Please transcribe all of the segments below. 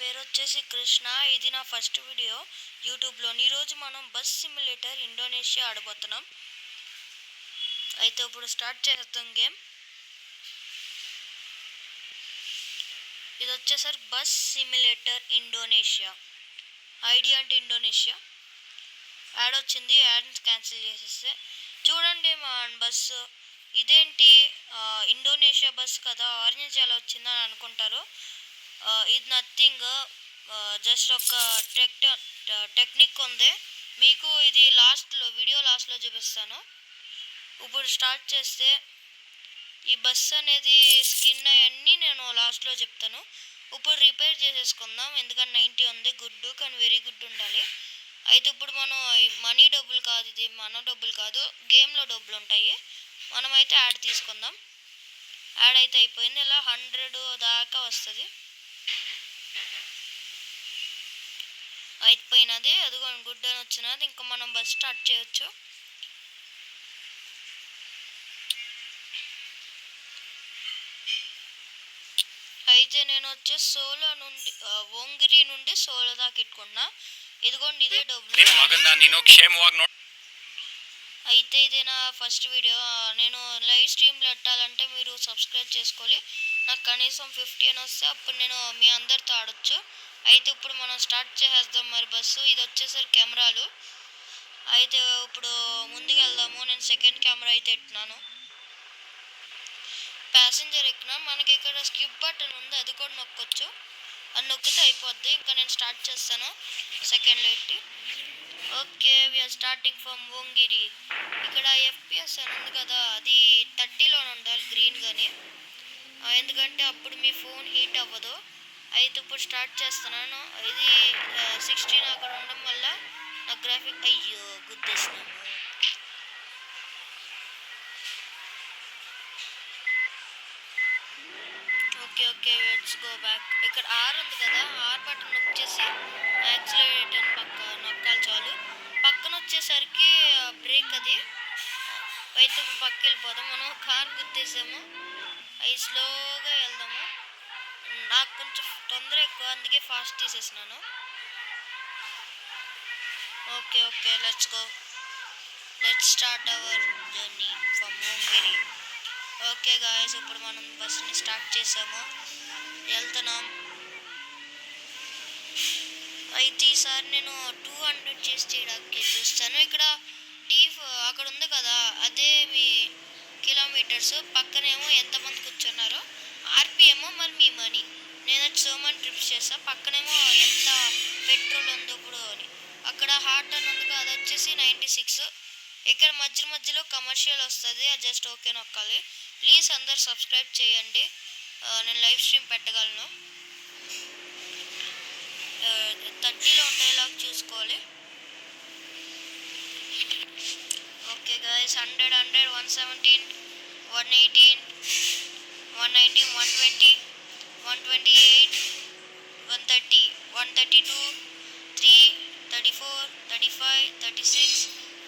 పేరు వచ్చేసి కృష్ణ. ఇది నా ఫస్ట్ వీడియో యూట్యూబ్లోని. ఈరోజు మనం బస్ సిమ్యులేటర్ ఇండోనేషియా ఆడబోతున్నాం. అయితే ఇప్పుడు స్టార్ట్ చేద్దాం గేమ్. ఇది వచ్చేసరికి బస్ సిమ్యులేటర్ ఇండోనేషియా. ఐడి అంటే ఇండోనేషియా. యాడ్ వచ్చింది, యాడ్ని క్యాన్సిల్ చేసేస్తే చూడండి మా బస్సు. ఇదేంటి ఇండోనేషియా బస్ కదా, ఆరెంజ్ ఎలా వచ్చిందని అనుకుంటారు. ఇది నథింగ్, జస్ట్ ఒక టెక్నిక్ ఉంది. మీకు ఇది వీడియో లాస్ట్లో చూపిస్తాను. ఇప్పుడు స్టార్ట్ చేస్తే ఈ బస్ అనేది స్కిన్ అవన్నీ నేను లాస్ట్లో చెప్తాను. ఇప్పుడు రిపేర్ చేసేసుకుందాం, ఎందుకంటే 90 ఉంది. గుడ్, కానీ వెరీ గుడ్ ఉండాలి. అయితే ఇప్పుడు మనం మనీ డబ్బులు కాదు, ఇది మన డబ్బులు కాదు, గేమ్లో డబ్బులు ఉంటాయి. మనమైతే యాడ్ తీసుకుందాం. యాడ్ అయితే అయిపోయింది. ఇలా 100 దాకా వస్తుంది. అయిపోయినది, అదిగో గుడ్ అని వచ్చినది. ఇంకా మనం బస్ స్టార్ట్ చేయొచ్చు. అయితే నేను వచ్చేసి సోలో నుండి ఓంగిరి నుండి సోలో దాకా ఎట్టుకున్నా. ఇదిగోండి, ఇదే డబ్బులు. అయితే ఇదే నా ఫస్ట్ వీడియో. నేను లైవ్ స్ట్రీమ్లో పెట్టాలంటే మీరు సబ్స్క్రైబ్ చేసుకోవాలి. నాకు కనీసం 50 అని వస్తే అప్పుడు నేను మీ అందరితో ఆడొచ్చు. అయితే ఇప్పుడు మనం స్టార్ట్ చేసేద్దాం మరి బస్సు. ఇది వచ్చేసరికి కెమెరాలు. అయితే ఇప్పుడు ముందుకు వెళ్దాము. నేను సెకండ్ కెమెరా అయితే ఎట్టినాను. ప్యాసింజర్ ఎక్కినా. మనకి ఇక్కడ స్కిప్ బటన్ ఉంది, అది కూడా నొక్కొచ్చు. అది నొక్కితే అయిపోద్ది. ఇంకా నేను స్టార్ట్ చేస్తాను సెకండ్లో ఎట్టి. Okay, we're starting from Ongiri. ఇక్కడ FPS అని ఉంది కదా, అది 30లో ఉండాలి గ్రీన్ గాని, ఎందుకంటే అప్పుడు మీ ఫోన్ హీట్ అవ్వదు. అయితే ఇప్పుడు స్టార్ట్ చేస్తున్నాను. ఇది 16 అక్కడ ఉండడం వల్ల నా గ్రాఫిక్ అయ్యో గుద్దేసినాము. Okay, let's go back. ఇక్కడ R ఉంది కదా, R బటన్ నొక్కేసి యాక్సిలరేటర్ నొక్కాలి చాలు. పక్కన వచ్చేసరికి బ్రేక్ అది. అయితే ఇప్పుడు పక్కకి వెళ్ళిపోదాం. మనం కార్ గుర్తేసాము. అవి స్లోగా వెళ్దాము. నాకు కొంచెం తొందర ఎక్కువ, అందుకే ఫాస్ట్ తీసేసినాను. Okay, let's go. Let's start our journey from Ongiri. Okay guys, ఇప్పుడు మనం బస్ని స్టార్ట్ చేసాము, వెళ్తున్నాం. అయితే ఈసారి నేను 200 చేసి చేయడానికి చూస్తాను. ఇక్కడ అక్కడ ఉంది కదా, అదే మీ కిలోమీటర్స్. పక్కనేమో ఎంతమంది కూర్చున్నారో, RPM మరి మీ మనీ. నేను సో మనీ ట్రిప్స్ చేస్తా. పక్కనేమో ఎంత పెట్రోల్ ఉందో ఇప్పుడు అని. అక్కడ హార్ట్ అని ఉంది కదా, అది వచ్చేసి 96. ఇక్కడ మధ్యలో కమర్షియల్ వస్తుంది, అది జస్ట్ ఓకే నొక్కాలి. ప్లీజ్ అందరు సబ్స్క్రైబ్ చేయండి, నేను లైవ్ స్ట్రీమ్ పెట్టగలను. 30లో ఉండేలాగా చూసుకోవాలి. ఓకే గాయస్, 100, 117, 118, 119, 120, 128, 130, 132, 3, 34, 35, 36,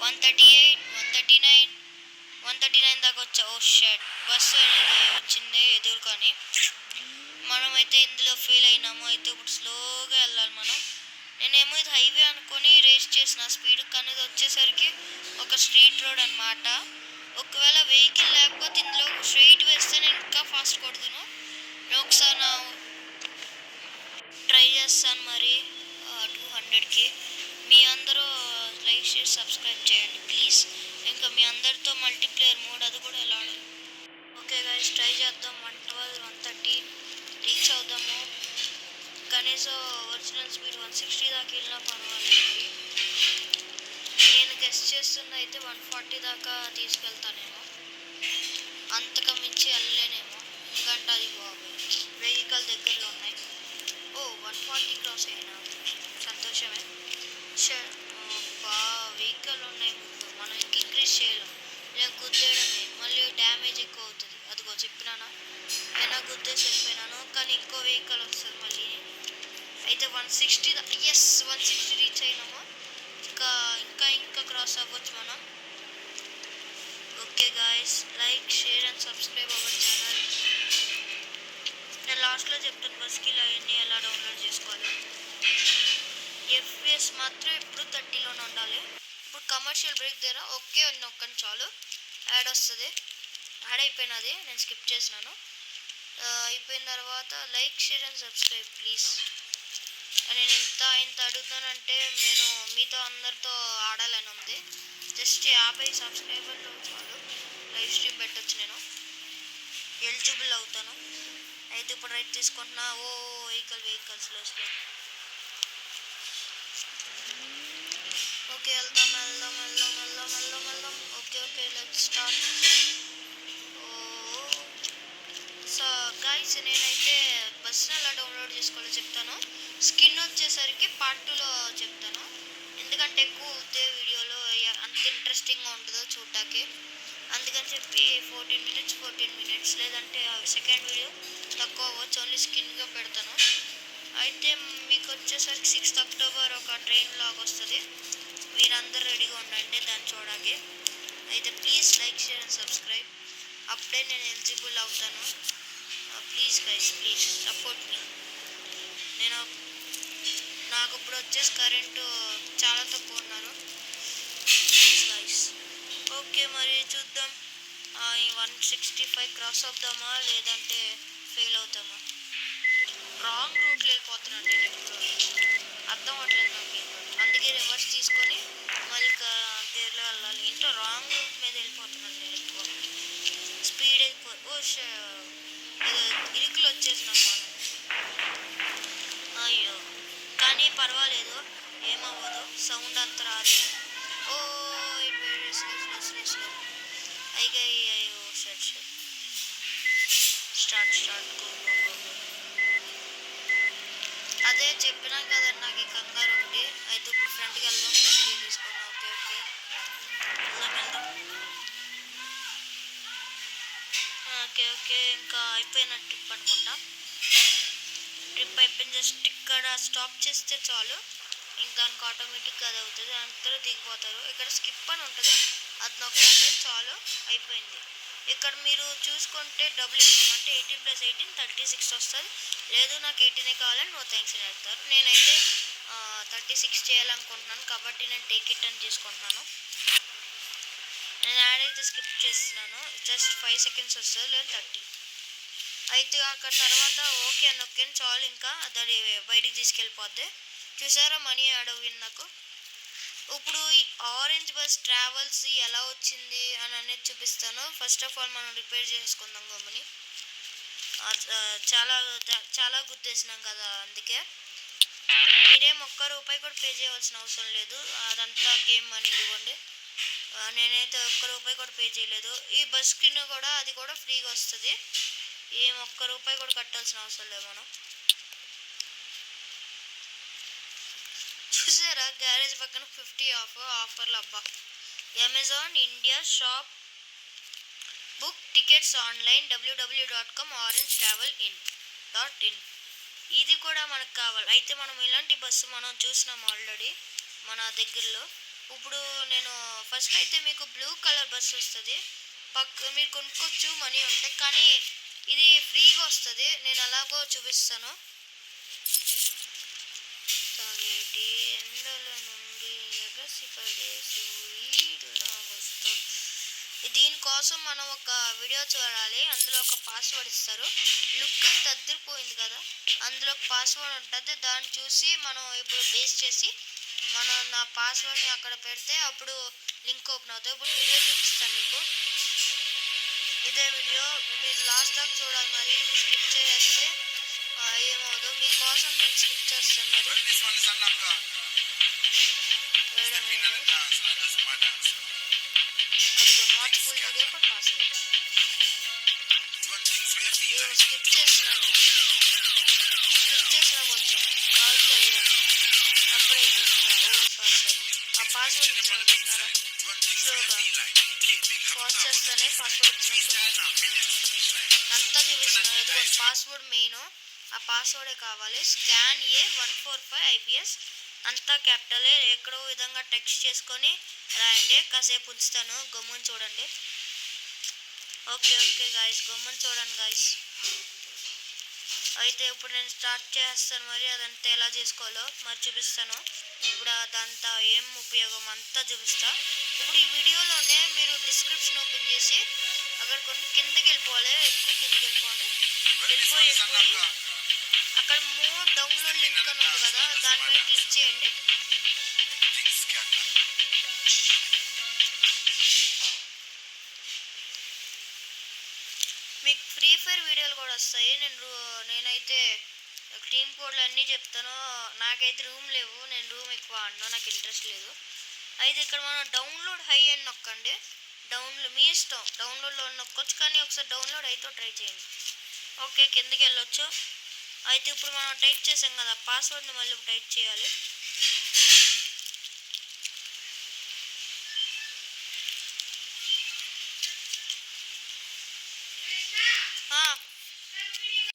138, 139, 139 దాకా వచ్చా. ఓ షట్, బస్సు అనేది వచ్చింది ఎదురుకొని. మనమైతే ఇందులో ఫెయిల్ అయినాము. అయితే ఇప్పుడు స్లోగా వెళ్ళాలి మనం. నేనేమో ఇది హైవే అనుకొని రేస్ చేసిన స్పీడ్, కానీ ఇది వచ్చేసరికి ఒక స్ట్రీట్ రోడ్ అనమాట. ఒకవేళ వెహికల్ లేకపోతే ఇందులో స్ట్రైట్ వేస్తే నేను ఇంకా ఫాస్ట్ కొడుతును. నేను ఒకసారి ట్రై చేస్తాను మరి 200కి. మీ అందరూ లైక్ షేర్ సబ్స్క్రైబ్ చేయండి ప్లీజ్. ఇంకా మీ అందరితో మల్టీప్లేయర్ మోడ్ అది కూడా ఎలా ఆడాలి. ఓకే గైస్, ట్రై చేద్దాం. 112, 130 రీచ్ అవుదాము. కనీసం ఒరిజినల్ స్పీడ్ 160 దాకా వెళ్ళినా పర్వాలేదు. నేను గెస్ట్ చేస్తున్న అయితే 140 దాకా తీసుకెళ్తానేమో, అంతకు మించి వెళ్ళలేనేమో, ఎందుకంటే అది వెహికల్ దగ్గరలో ఉన్నాయి. 140 క్రాస్ అయినా సంతోషమే. వెహికల్ ఉన్నాయి ముందు, మనం ఇంక ఇంక్రీజ్ చేయలేం. నేను గుద్దేయడమే, మళ్ళీ డ్యామేజ్ ఎక్కువ అవుతుంది. అదిగో చెప్పినానా, అయినా గుద్దేసి వెళ్ళిపోయినాను. కానీ ఇంకో వెహికల్ వస్తుంది మళ్ళీ. అయితే 160 160 రీచ్ అయినాము. ఇంకా క్రాస్ అవ్వచ్చు మనం. Okay guys, like share and subscribe our channel. నేను లాస్ట్లో చెప్తాను బస్కిల్ అవన్నీ ఎలా డౌన్లోడ్ చేసుకోవాలి. FPS మాత్రం ఇప్పుడు 30లోనే ఉండాలి. ఇప్పుడు కమర్షియల్ బ్రేక్ దగ్గర ఓకే నొక్కండి చాలు, యాడ్ వస్తుంది. యాడ్ అయిపోయినది, నేను స్కిప్ చేసినాను. అయిపోయిన తర్వాత like share and subscribe please. నేను ఇంత అడుగుతానంటే నేను మీతో అందరితో ఆడాలని ఉంది. జస్ట్ 50 సబ్స్క్రైబర్లు చాలు, లైవ్ స్ట్రీమ్ పెట్టచ్చు, నేను ఎలిజిబుల్ అవుతాను. అయితే ఇప్పుడు రైట్ తీసుకుంటున్నా. Vehicles slow. ఓకే వెళ్దాం. Okay let's start. So guys, నేనైతే బస్సును ఎలా డౌన్లోడ్ చేసుకోవాలో చెప్తాను. స్కిన్ వచ్చేసరికి పార్ట్ 2లో చెప్తాను, ఎందుకంటే ఎక్కువ అవుతే వీడియోలో అంత ఇంట్రెస్టింగ్గా ఉంటుందో చూడటానికి. అందుకని చెప్పి 14 మినిట్స్ లేదంటే సెకండ్ వీడియో తక్కువ అవ్వచ్చు, ఓన్లీ స్కిన్గా పెడతాను. అయితే మీకు వచ్చేసరికి 6th అక్టోబర్ ఒక ట్రైన్ లాగా వస్తుంది. మీరందరూ రెడీగా ఉండండి దాన్ని చూడడానికి. అయితే please like share and subscribe, అప్పుడే నేను ఎలిజిబుల్ అవుతాను. ప్లీజ్ గైస్, ప్లీజ్ సపోర్ట్ మీ. నాకు ఇప్పుడు వచ్చేసి కరెంటు చాలా తక్కువ ఉన్నారు, ప్లీజ్ గైస్. ఓకే మరి చూద్దాం, 165 క్రాస్ అవుతామా లేదంటే ఫెయిల్ అవుతామా. రాంగ్ రూట్లో వెళ్ళిపోతున్నాను నేను, ఎప్పుడు అర్థం అవ్వట్లేదు నాకు. అందుకే రివర్స్ తీసుకొని మళ్ళీ గేర్లో వెళ్ళాలి. ఇంట్లో రాంగ్ రూట్ మీద వెళ్ళిపోతున్నాను నేను ఎక్కువ, స్పీడ్ ఎక్కువ. ఇరుకులు వచ్చేసినాం మనం. అయ్యో, కానీ పర్వాలేదు, ఏమవ్వదు, సౌండ్ అంత రాదు. స్లో. అయ్యో షట్. Start go. అదే చెప్పినాం కదా నాకు ఈ కంగారు ఒకటి. అయితే ఇప్పుడు ఫ్రంట్కి వెళ్దాం, ఫ్రంట్కి తీసుకున్నాం. ఓకే వెళ్దాం. ఓకే ఇంకా అయిపోయిన ట్రిప్ అనుకుంటా. ట్రిప్ అయిపోయింది, జస్ట్ ఇక్కడ స్టాప్ చేస్తే చాలు, ఇంకా దానికి ఆటోమేటిక్గా అది అవుతుంది. అందరూ దిగిపోతారు. ఇక్కడ స్కిప్ అని ఉంటుంది, అది నొక్కండి చాలు, అయిపోయింది. ఇక్కడ మీరు చూసుకుంటే డబుల్ ఇన్కమ్ అంటే 18+18 36 వస్తుంది. లేదు నాకు 18 కావాలని నో థ్యాంక్స్ అని చెప్తారు. నేనైతే 36 చేయాలనుకుంటున్నాను కాబట్టి నేను టేక్ ఇట్ అని తీసుకుంటున్నాను. నేను యాడ్ అయితే స్కిప్ చేస్తున్నాను, జస్ట్ 5 సెకండ్స్ వస్తుంది, లేదు 30. అయితే అక్కడ తర్వాత ఓకే అని నొక్కాను చాలు, ఇంకా అది బయటికి తీసుకెళ్ళిపోద్ది. చూసారా మనీ యాడ్ అవ్వింది నాకు. ఇప్పుడు ఈ ఆరెంజ్ బస్ ట్రావెల్స్ ఎలా వచ్చింది అని అనేది చూపిస్తాను. ఫస్ట్ ఆఫ్ ఆల్ మనం రిపేర్ చేసుకుందాం గమ్ముని. చాలా గుద్దేసినాం కదా, అందుకే మీరేం ₹1 కూడా పే చేయవలసిన అవసరం లేదు, అదంతా గేమ్ మనీ. ఇదిగోండి, నేనైతే ₹1 కూడా పే చేయలేదు. ఈ బస్ స్కిన్ కూడా అది కూడా ఫ్రీగా వస్తుంది, ఏం ₹1 కూడా కట్టాల్సిన అవసరం లేదు మనం. చూసారా గ్యారేజ్ పక్కన 50 ఆఫర్లు. అబ్బా, Amazon India shop book tickets online www.com orangetravel.in. ఇది కూడా మనకు కావాలి. అయితే మనం ఇలాంటి బస్సు మనం చూసినాం ఆల్రెడీ మన దగ్గరలో. ఇప్పుడు నేను ఫస్ట్ అయితే మీకు బ్లూ కలర్ బస్సు వస్తుంది, మీరు కొనుక్కోవచ్చు మనీ ఉంటే, కానీ ఇది ఫ్రీగా వస్తుంది. నేను అలాగో చూపిస్తాను. తాగేటి ఎండల నుండి ఎగసిపడే సూర్యుడిలా వస్తా. దీనికోసం మనం ఒక వీడియో చూడాలి, అందులో ఒక పాస్వర్డ్ ఇస్తారు. లుక్ అయితే అద్దరిపోయింది కదా, అందులో ఒక పాస్వర్డ్ ఉంటుంది, దాన్ని చూసి మనం ఇప్పుడు బేస్ చేసి మనం నా పాస్వర్డ్ని అక్కడ పెడితే అప్పుడు లింక్ ఓపెన్ అవుతుంది. ఇప్పుడు వీడియో చూపిస్తాను మీకు, ఇదే వీడియో మీరు లాస్ట్ దాకా చూడాలి. మరి స్కిప్ చేస్తే ఏమవుదు, మీకోసం నేను స్కిప్ చేస్తాను. మరి అదిగో not full video for password skip చేస్తున్నాను, కొంచెం కావాలి. అప్పుడే అయిపోయినారా? సారీ, ఆ పాస్వర్డ్ ఇచ్చిన చూసినారా, స్లోగా పాస్ చేస్తేనే పాస్వర్డ్ ఇచ్చినప్పుడు అంతా చూపిస్తున్నాను. ఎదుగుంది పాస్వర్డ్ మెయిన్, ఆ పాస్వర్డే కావాలి. స్కాన్ A145 IBS అంతా క్యాపిటలే, ఎక్కడో విధంగా టెక్స్ట్ చేసుకొని రాయండి. కాసేపు ఉంచుతాను, గమ్ముని చూడండి. ఓకే గాయస్, గమ్ముని చూడండి గాయస్. అయితే ఇప్పుడు నేను స్టార్ట్ చేస్తాను, మరి అదంతా ఎలా చేసుకోవాలో మరి చూపిస్తాను. ఇప్పుడు అదంతా ఏం ఉపయోగం అంతా చూపిస్తా. ఇప్పుడు ఈ వీడియోలోనే మీరు డిస్క్రిప్షన్ ఓపెన్ చేసి అక్కడ కొన్ని కిందకి వెళ్ళిపోవాలి, ఎక్కువ కిందకి వెళ్ళిపోవాలి. వెళ్ళిపోయి అక్కడ మోర్ డౌన్లోడ్ లింక్ అని ఉంది కదా, దాని మీద క్లిక్ చేయండి. మీకు ఫ్రీ ఫైర్ వీడియోలు కూడా వస్తాయి. నేనైతే టీమ్ కోడ్లు అన్నీ చెప్తాను. నాకైతే రూమ్ లేవు, నేను రూమ్ ఎక్కువ ఆడను, నాకు ఇంట్రెస్ట్ లేదు. అయితే ఇక్కడ మనం డౌన్లోడ్ హై అని నొక్కండి. డౌన్లోడ్ మీ ఇష్టం, డౌన్లోడ్లో నొక్కొచ్చు, కానీ ఒకసారి డౌన్లోడ్ అయితే ట్రై చేయండి. ఓకే, కిందకి వెళ్ళొచ్చు. అయితే ఇప్పుడు మనం టైప్ చేసాం కదా, పాస్వర్డ్ని మళ్ళీ టైప్ చేయాలి.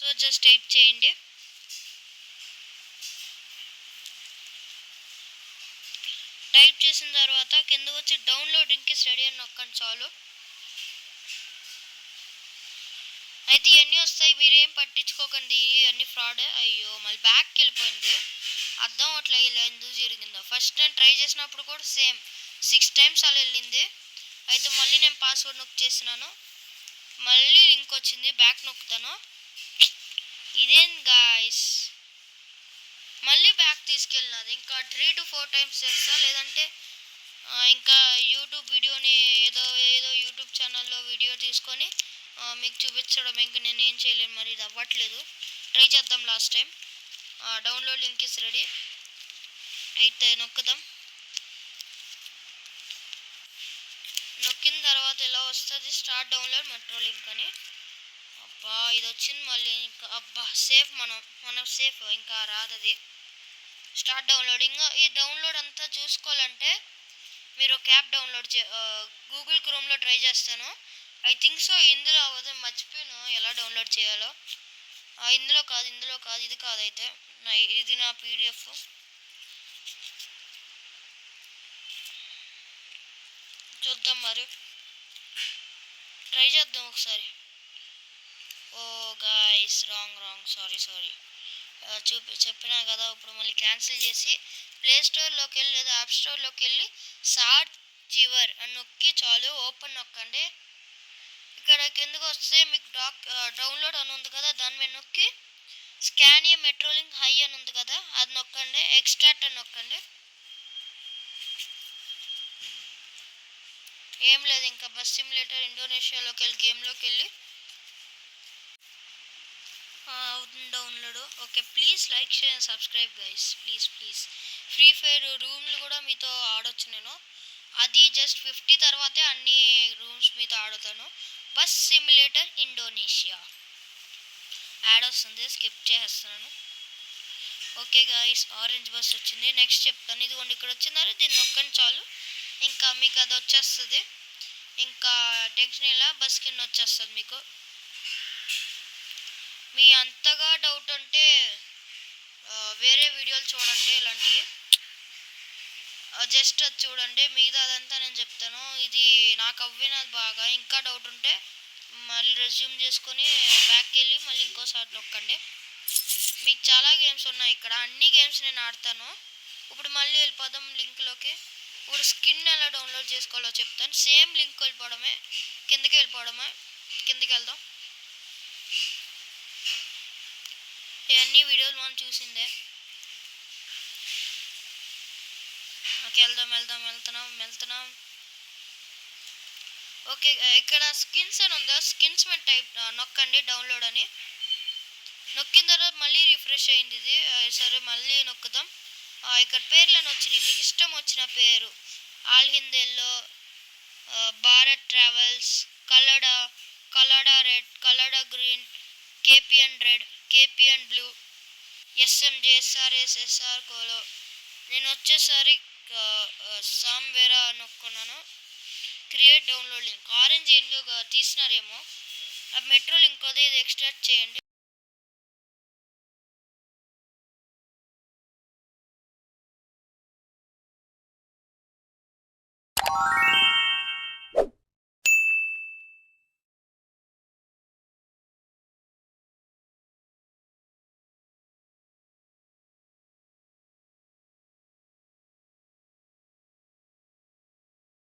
సో జస్ట్ టైప్ చేయండి. టైప్ చేసిన తర్వాత కింద వచ్చి డౌన్లోడింగ్కి రెడీ అని నొక్కండి చాలు. అయితే ఇవన్నీ వస్తాయి, మీరేం పట్టించుకోకండి, ఇవన్నీ ఫ్రాడే. అయ్యో మళ్ళీ బ్యాక్కి వెళ్ళిపోయింది, అర్థం అట్లా ఇలా ఎందుకు జరిగిందో. ఫస్ట్ నేను ట్రై చేసినప్పుడు కూడా సేమ్ 6 times అలా వెళ్ళింది. అయితే మళ్ళీ నేను పాస్వర్డ్ నొక్కి చేసినాను, మళ్ళీ లింక్ వచ్చింది, బ్యాక్ నొక్కుతాను. ఇదేం గాయస్, మళ్ళీ బ్యాక్ తీసుకెళ్ళినది. ఇంకా 3 to 4 times చేస్తా, లేదంటే ఇంకా యూట్యూబ్ వీడియోని ఏదో యూట్యూబ్ ఛానల్లో వీడియో తీసుకొని మీకు చూపించడం. ఇంకా నేను ఏం చేయలేను, మరి ఇది అవ్వట్లేదు. ట్రై చేద్దాం last time. Download link is ready. అయితే నొక్కుదాం. నొక్కిన తర్వాత ఇలా వస్తుంది, స్టార్ట్ డౌన్లోడ్ మెట్రో లింక్ అని. అబ్బా ఇది వచ్చింది మళ్ళీ. ఇంకా అబ్బా సేఫ్, మనం సేఫ్, ఇంకా రాదది. Start downloading. ఈ డౌన్లోడ్ అంతా చూసుకోవాలంటే మీరు ఒక యాప్ డౌన్లోడ్ గూగుల్ క్రోమ్లో ట్రై చేస్తాను. ఐ థింక్ సో ఇందులో అవ్వదు, మర్చిపోయాను ఎలా డౌన్లోడ్ చేయాలో. ఇందులో కాదు, ఇది కాదు. అయితే ఇది నా PDF. చూద్దాం, మరి ట్రై చేద్దాం ఒకసారి. ఓ గాయ్స్, రాంగ్, సారీ. చెప్పినా కదా. ఇప్పుడు మళ్ళీ క్యాన్సిల్ చేసి ప్లే స్టోర్లోకి వెళ్ళి లేదా యాప్ స్టోర్లోకి వెళ్ళి సార్ట్ చివర్ అని నొక్కి చాలు, ఓపెన్ నొక్కండి. ఇక్కడ కిందకు వస్తే మీకు డౌన్లోడ్ అని ఉంది కదా, దాని మీద నొక్కి స్కానియా మెట్రో లింక్ హై అని ఉంది కదా, అది నొక్కండి. ఎక్స్ట్రాక్ట్ అని నొక్కండి. ఏం లేదు, ఇంకా బస్ సిమ్యులేటర్ ఇండోనేషియాలోకి వెళ్ళి గేమ్లోకి వెళ్ళి అవుతుంది download. Okay, please like, share and subscribe guys, please. Free fire రూమ్లు కూడా మీతో ఆడొచ్చు నేను. అది జస్ట్ 50 తర్వాతే అన్ని రూమ్స్ మీతో ఆడుతాను. బస్ సిమ్యులేటర్ ఇండోనేషియా యాడ్ వస్తుంది, స్కిప్ చేసేస్తున్నాను. ఓకే గాయస్, ఆరెంజ్ బస్ వచ్చింది. నెక్స్ట్ చెప్తాను. ఇదిగోండి ఇక్కడ వచ్చిందని దీన్ని నొక్కండి చాలు, ఇంకా మీకు అది వచ్చేస్తుంది. ఇంకా టెన్షన్ ఇలా బస్ కింద వచ్చేస్తుంది మీకు. మీ అంతగా డౌట్ ఉంటే వేరే వీడియోలు చూడండి, ఇలాంటివి జస్ట్ అది చూడండి. మిగతా అదంతా నేను చెప్తాను. ఇది నాకు అవ్వినది బాగా. ఇంకా డౌట్ ఉంటే మళ్ళీ రెజ్యూమ్ చేసుకొని బ్యాక్కి వెళ్ళి మళ్ళీ ఇంకోసారి నొక్కండి. మీకు చాలా గేమ్స్ ఉన్నాయి ఇక్కడ, అన్ని గేమ్స్ నేను ఆడతాను. ఇప్పుడు మళ్ళీ వెళ్ళిపోదాం లింక్లోకి. ఇప్పుడు స్కిన్ ఎలా డౌన్లోడ్ చేసుకోవాలో చెప్తాను. సేమ్ లింక్ వెళ్ళిపోవడమే, కిందకి వెళ్దాం. ఇవన్నీ వీడియోలు మనం చూసిందే. ఓకే, వెళ్తున్నాం. ఓకే, ఇక్కడ స్కిన్స్ అని ఉందా, స్కిన్స్ మీద టైప్ నొక్కండి, డౌన్లోడ్ అని నొక్కిన తర్వాత మళ్ళీ రిఫ్రెష్ అయింది ఇది. సరే మళ్ళీ నొక్కుదాం. ఇక్కడ పేర్లను వచ్చినాయి, మీకు ఇష్టం వచ్చిన పేరు. ఆల్ హిందీల్లో Bharat travels, Kallada red, Kallada green, KPN red, KPN blue, SR కోలో. నేను వచ్చేసరి సామ్వేరా నొక్కున్నాను. Create download link. ఆరెంజ్ ఎందుకు తీసినారేమో, ఆ మెట్రో లింక్ అదే, ఇది ఎక్స్ట్రాక్ట్ చేయండి.